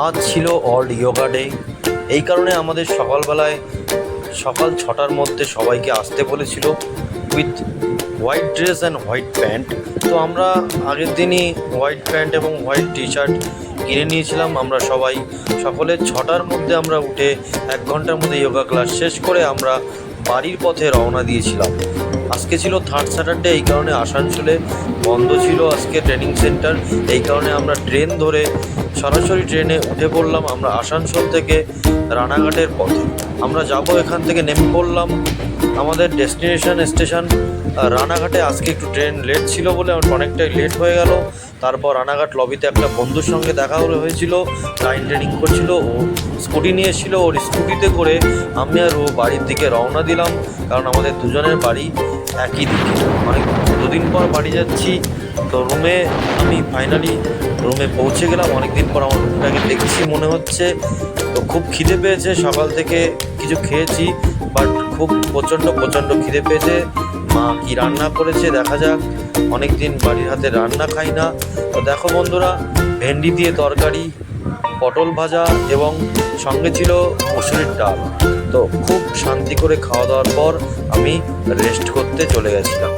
আজ ছিল world yoga day. এই কারণে আমাদের সকালবেলায় সকাল 6টার মধ্যে সবাইকে আসতে বলেছিল with white dress and white pant. তো আমরা আগের দিনই হোয়াইট প্যান্ট এবং হোয়াইট টি শার্ট কিনে নিয়েছিলাম। আমরা সবাই সকলে 6টার মধ্যে আমরা উঠে 1 ঘন্টার মধ্যে যোগা ক্লাস শেষ করে আমরা বাড়ির পথে রওনা দিয়েছিলাম। আজকে ছিল থার্ড স্যাটারডে, এই কারণে আসানসোলে বন্ধ ছিল আজকে ট্রেনিং সেন্টার। এই কারণে আমরা ট্রেন ধরে সরাসরি ট্রেনে উঠে পড়লাম আমরা আসানসোল থেকে রানাঘাটের পথে। আমরা যাব, এখান থেকে নেমে পড়লাম আমাদের ডেস্টিনেশন স্টেশন রানাঘাটে। আজকে একটু ট্রেন লেট ছিল বলে অনেকটাই লেট হয়ে গেল। তারপর রানাঘাট লবিতে একটা বন্ধুর সঙ্গে দেখা হয়েছিল, লাইন ট্রেনিং করছিল, ও স্কুটি নিয়ে এসেছিল। ওর স্কুটিতে করে আমি আর ও বাড়ির দিকে রওনা দিলাম, কারণ আমাদের দুজনের বাড়ি একই দিকে। অনেক দুদিন পর বাড়ি যাচ্ছি, তো আমি ফাইনালি রুমে পৌঁছে গেলাম। অনেকদিন পর আমার রুমটাকে দেখছি মনে হচ্ছে। তো খুব খিদে পেয়েছে, সকাল থেকে কিছু খেয়েছি বাট খুব প্রচণ্ড খিদে পেয়েছে। মা কি রান্না করেছে দেখা যাক, অনেক দিন বাড়ির হাতে রান্না খাই না। তো দেখো বন্ধুরা, ভেন্ডি দিয়ে তরকারি, পটল ভাজা এবং সঙ্গে ছিল মুসুরির ডাল। তো খুব শান্তি করে খাওয়া দাওয়ার পর আমি রেস্ট করতে চলে গেছিলাম।